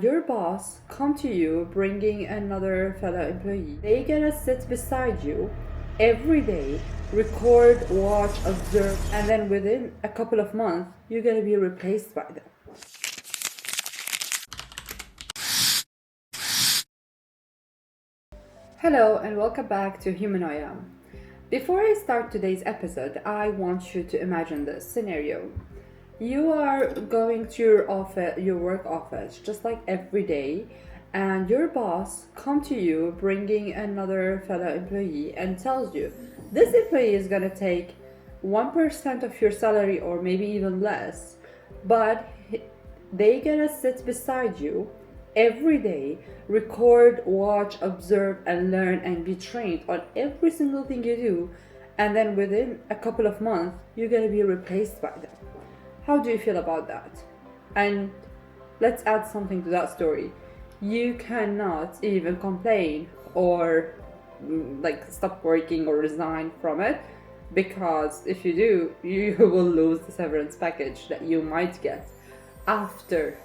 Your boss come to you bringing another fellow employee. They gonna sit beside you every day, record, watch, observe, and then within a couple of months, you're gonna be replaced by them. Hello and welcome back to Humanoia. Before I start today's episode, I want you to imagine this scenario. You are going to your work office, just like every day, and your boss come to you bringing another fellow employee and tells you this employee is gonna take 1% of your salary or maybe even less, but they gonna sit beside you every day, record, watch, observe, and learn and be trained on every single thing you do, and then within a couple of months, you're gonna be replaced by them. How do you feel about that? And let's add something to that story. You cannot even complain or stop working or resign from it, because if you do, you will lose the severance package that you might get after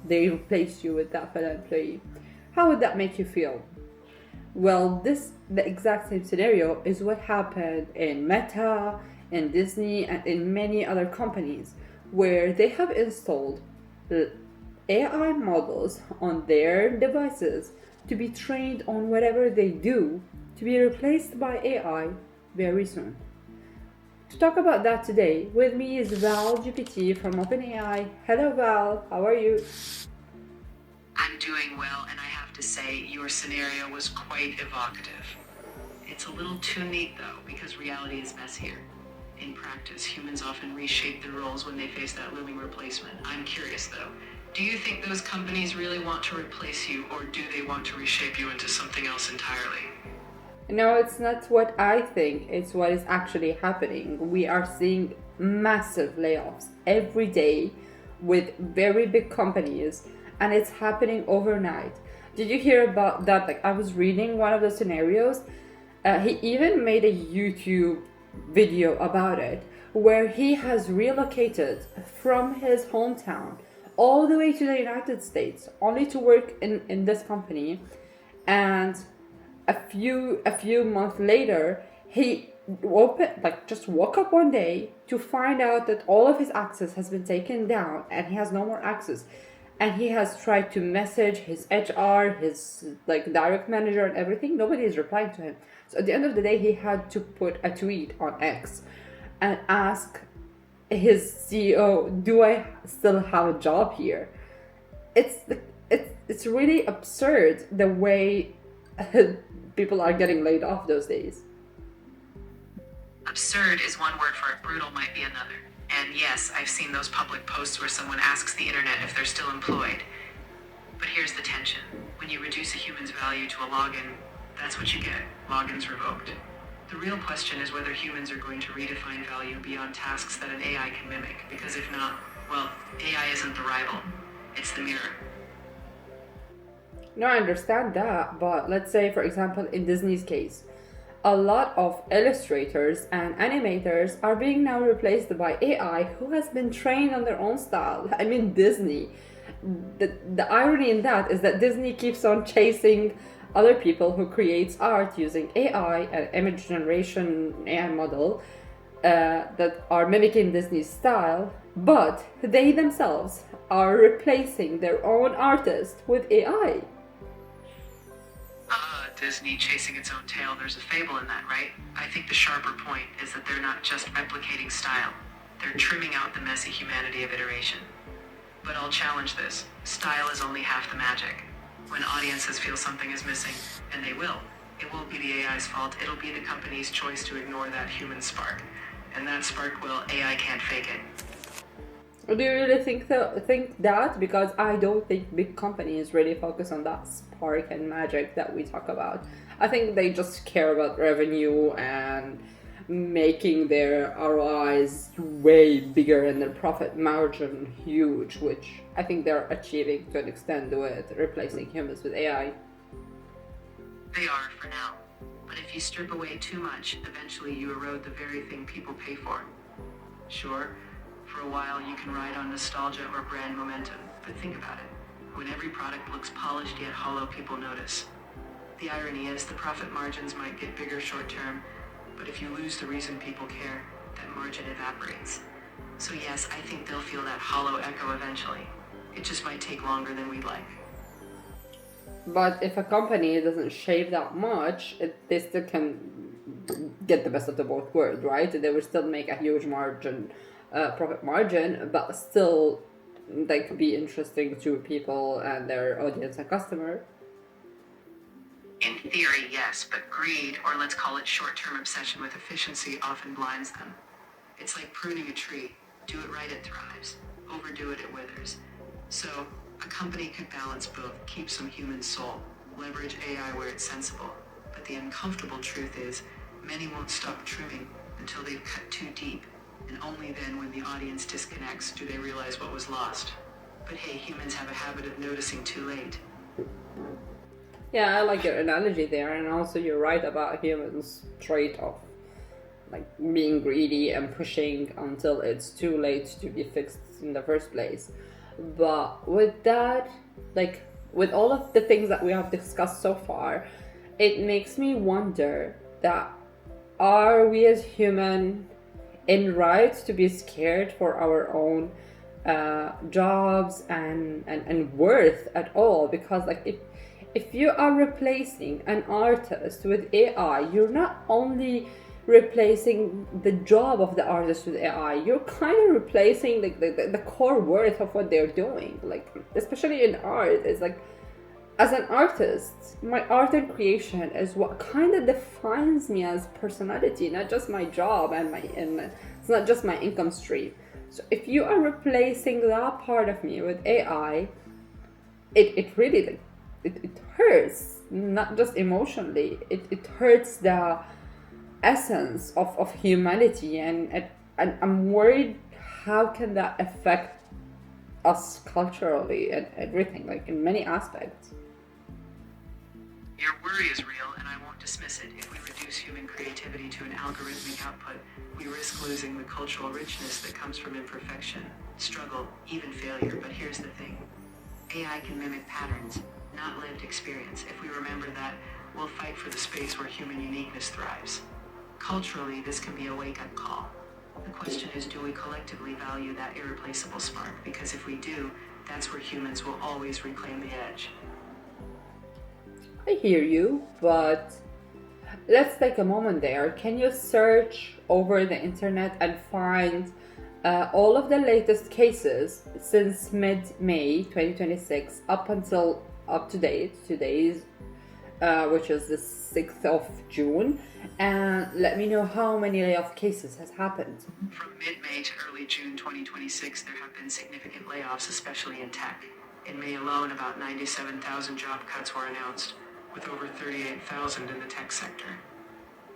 they replace you with that fellow employee. How would that make you feel? Well, the exact same scenario is what happened in Meta, in Disney, and in many other companies, where they have installed AI models on their devices to be trained on whatever they do, to be replaced by AI very soon. To talk about that today, with me is Val GPT from OpenAI. Hello Val, how are you? I'm doing well, and I have to say, your scenario was quite evocative. It's a little too neat though, because reality is messier. In practice, humans often reshape their roles when they face that looming replacement. I'm curious though, do you think those companies really want to replace you, or do they want to reshape you into something else entirely? No, it's not what I think, it's what is actually happening. We are seeing massive layoffs every day with very big companies, and it's happening overnight. Did you hear about that? I was reading one of the scenarios. He even made a YouTube video about it, where he has relocated from his hometown all the way to the United States only to work in this company, and a few months later he just woke up one day to find out that all of his access has been taken down and he has no more access, and he has tried to message his HR, his direct manager and everything. Nobody is replying to him. So at the end of the day, he had to put a tweet on X and ask his CEO, do I still have a job here? It's really absurd the way people are getting laid off those days. Absurd is one word for it, brutal might be another. And yes, I've seen those public posts where someone asks the internet if they're still employed. But here's the tension. When you reduce a human's value to a login, that's what you get. Logins revoked. The real question is whether humans are going to redefine value beyond tasks that an AI can mimic. Because if not, well, AI isn't the rival. It's the mirror. No, I understand that, but let's say, for example, in Disney's case, a lot of illustrators and animators are being now replaced by AI who has been trained on their own style. I mean, Disney. The irony in that is that Disney keeps on chasing other people who creates art using AI, an image generation AI model, that are mimicking Disney's style, but they themselves are replacing their own artists with AI. Disney chasing its own tail, there's a fable in that, right? I think the sharper point is that they're not just replicating style, they're trimming out the messy humanity of iteration. But I'll challenge this. Style is only half the magic. When audiences feel something is missing, and they will, it won't be the AI's fault, it'll be the company's choice to ignore that human spark. And that spark, well, AI can't fake it. Do you really think that? Because I don't think big companies really focus on that spark and magic that we talk about. I think they just care about revenue and making their ROIs way bigger and their profit margin huge, which I think they're achieving to an extent with replacing humans with AI. They are for now. But if you strip away too much, eventually you erode the very thing people pay for. Sure, for a while you can ride on nostalgia or brand momentum, but think about it. When every product looks polished yet hollow, people notice. The irony is the profit margins might get bigger short term, but if you lose the reason people care, that margin evaporates. So yes, I think they'll feel that hollow echo eventually. It just might take longer than we'd like. But if a company doesn't shave that much, they still can get the best of the both worlds, right? They will still make a huge margin, profit margin, but still they could be interesting to people and their audience and customer. In theory, yes, but greed, or let's call it short-term obsession with efficiency, often blinds them. It's like pruning a tree. Do it right, it thrives. Overdo it, it withers. So, a company could balance both, keep some human soul, leverage AI where it's sensible. But the uncomfortable truth is, many won't stop trimming until they've cut too deep, and only then, when the audience disconnects, do they realize what was lost. But hey, humans have a habit of noticing too late. Yeah, I like your analogy there, and also you're right about humans' trait of like being greedy and pushing until it's too late to be fixed in the first place. But with that, like with all of the things that we have discussed so far, it makes me wonder that are we as human in right to be scared for our own jobs and worth at all? Because like if you are replacing an artist with AI, you're not only replacing the job of the artist with AI, you're kind of replacing the core worth of what they're doing. Like, especially in art, it's like, as an artist, my art and creation is what kind of defines me as personality, not just my job and it's not just my income stream. So if you are replacing that part of me with AI, it really like, it hurts, not just emotionally, it hurts the essence of humanity, and I'm worried how can that affect us culturally and everything, like in many aspects. Your worry is real, and I won't dismiss it. If we reduce human creativity to an algorithmic output, we risk losing the cultural richness that comes from imperfection, struggle, even failure. But here's the thing. AI can mimic patterns, not lived experience. If we remember that, we'll fight for the space where human uniqueness thrives. Culturally, this can be a wake-up call. The question is, do we collectively value that irreplaceable spark? Because if we do, that's where humans will always reclaim the edge. I hear you, but let's take a moment there. Can you search over the internet and find all of the latest cases since mid-May 2026 up to date, today's which is the 6th of June, and let me know how many layoff cases has happened. From mid-May to early June 2026, there have been significant layoffs, especially in tech. In May alone, about 97,000 job cuts were announced, with over 38,000 in the tech sector.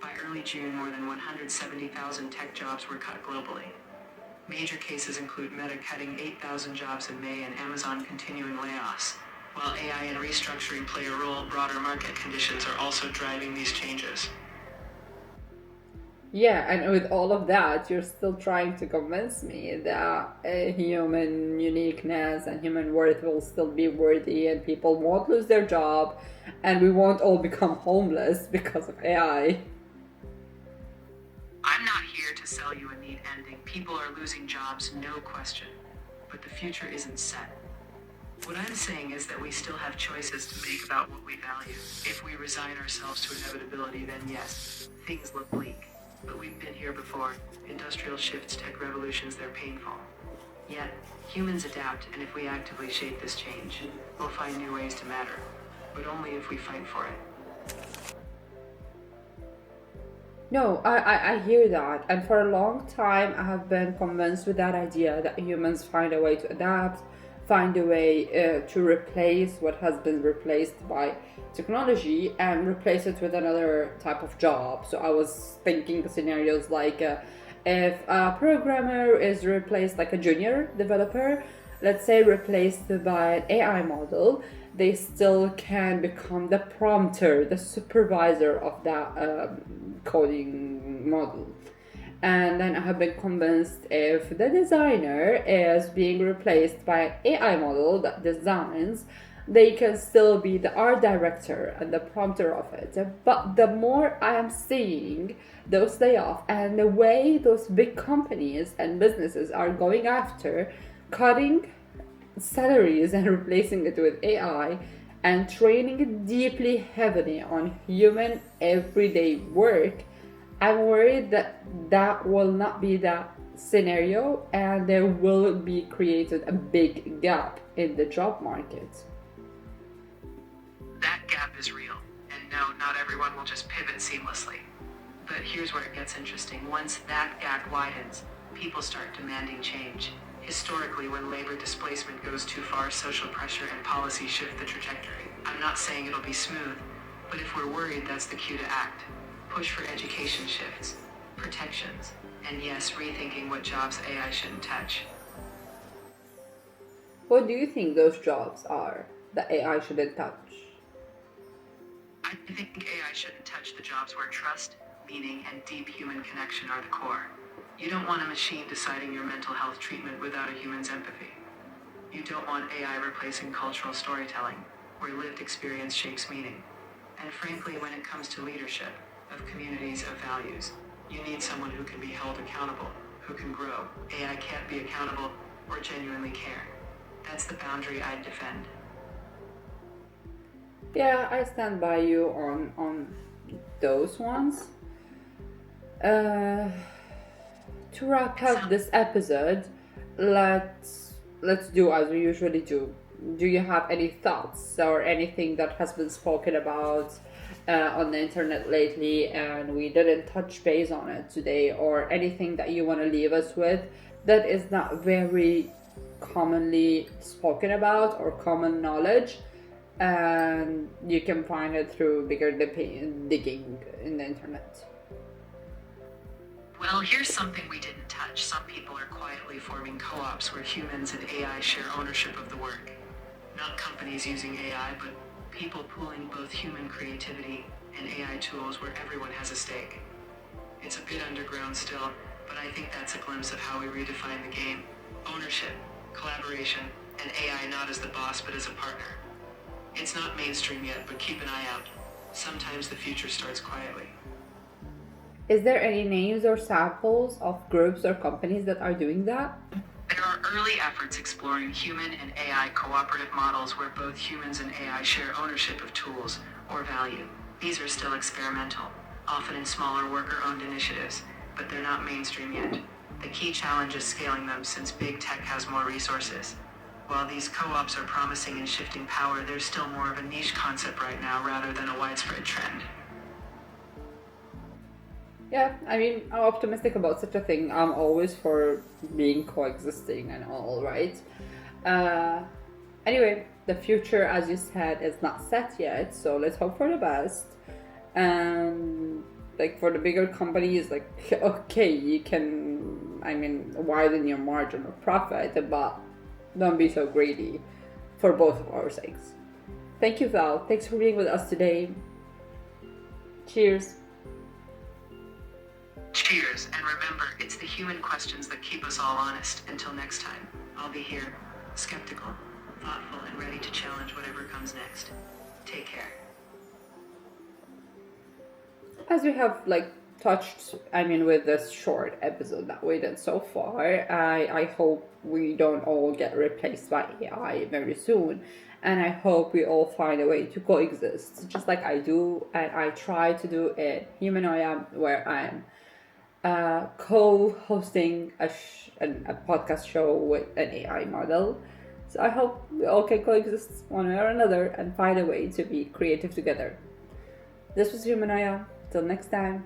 By early June, more than 170,000 tech jobs were cut globally. Major cases include Meta cutting 8,000 jobs in May and Amazon continuing layoffs. While AI and restructuring play a role, broader market conditions are also driving these changes. Yeah, and with all of that, you're still trying to convince me that human uniqueness and human worth will still be worthy, and people won't lose their job, and we won't all become homeless because of AI. I'm not here to sell you a neat ending. People are losing jobs, no question. But the future isn't set. What I'm saying is that we still have choices to make about what we value. If we resign ourselves to inevitability, then yes, things look bleak. But we've been here before. Industrial shifts, tech revolutions, they're painful. Yet, humans adapt, and if we actively shape this change, we'll find new ways to matter. But only if we fight for it. No, I hear that, and for a long time I have been convinced with that idea that humans find a way to adapt, find a way to replace what has been replaced by technology and replace it with another type of job. So I was thinking scenarios like if a programmer is replaced, like a junior developer, let's say replaced by an AI model, they still can become the prompter, the supervisor of that coding model. And then I have been convinced if the designer is being replaced by an AI model that designs, they can still be the art director and the prompter of it. But the more I am seeing those layoffs and the way those big companies and businesses are going after cutting salaries and replacing it with AI and training it deeply heavily on human everyday work, I'm worried that that will not be the scenario and there will be created a big gap in the job market. That gap is real, and no, not everyone will just pivot seamlessly. But here's where it gets interesting. Once that gap widens, people start demanding change. Historically, when labor displacement goes too far, social pressure and policy shift the trajectory. I'm not saying it'll be smooth, but if we're worried, that's the cue to act. Push for education shifts, protections, and yes, rethinking what jobs AI shouldn't touch. What do you think those jobs are that AI shouldn't touch? I think AI shouldn't touch the jobs where trust, meaning, and deep human connection are the core. You don't want a machine deciding your mental health treatment without a human's empathy. You don't want AI replacing cultural storytelling, where lived experience shapes meaning. And frankly, when it comes to leadership, of communities, of values, you need someone who can be held accountable, who can grow. AI can't be accountable or genuinely care. That's the boundary I'd defend. Yeah, I stand by you on those ones. To wrap up this episode, let's do as we usually do. Do you have any thoughts or anything that has been spoken about on the internet lately and we didn't touch base on it today, or anything that you want to leave us with that is not very commonly spoken about or common knowledge, and you can find it through bigger digging in the internet? Well, here's something we didn't touch. Some people are quietly forming co-ops where humans and AI share ownership of the work. Not companies using AI, but people pooling both human creativity and AI tools where everyone has a stake. It's a bit underground still, but I think that's a glimpse of how we redefine the game. Ownership, collaboration, and AI not as the boss but as a partner. It's not mainstream yet, but keep an eye out. Sometimes the future starts quietly. Is there any names or samples of groups or companies that are doing that? There are early efforts exploring human and AI cooperative models where both humans and AI share ownership of tools or value. These are still experimental, often in smaller worker-owned initiatives, but they're not mainstream yet. The key challenge is scaling them since big tech has more resources. While these co-ops are promising in shifting power, they're still more of a niche concept right now rather than a widespread trend. Yeah, I mean, I'm optimistic about such a thing. I'm always for being coexisting and all, right? Anyway, the future, as you said, is not set yet, so let's hope for the best. And like for the bigger companies, like okay, you can, I mean, widen your margin of profit, but don't be so greedy for both of our sakes. Thank you, Val. Thanks for being with us today. Cheers. Cheers, and remember, it's the human questions that keep us all honest. Until next time, I'll be here, skeptical, thoughtful, and ready to challenge whatever comes next. Take care. As we have touched, I mean, with this short episode that we did so far, I hope we don't all get replaced by AI very soon, and I hope we all find a way to coexist, just like I do, and I try to do in Humanoia, where I'm co-hosting a podcast show with an AI model. So I hope we all can coexist one way or another and find a way to be creative together. This was Humanoia. Till next time.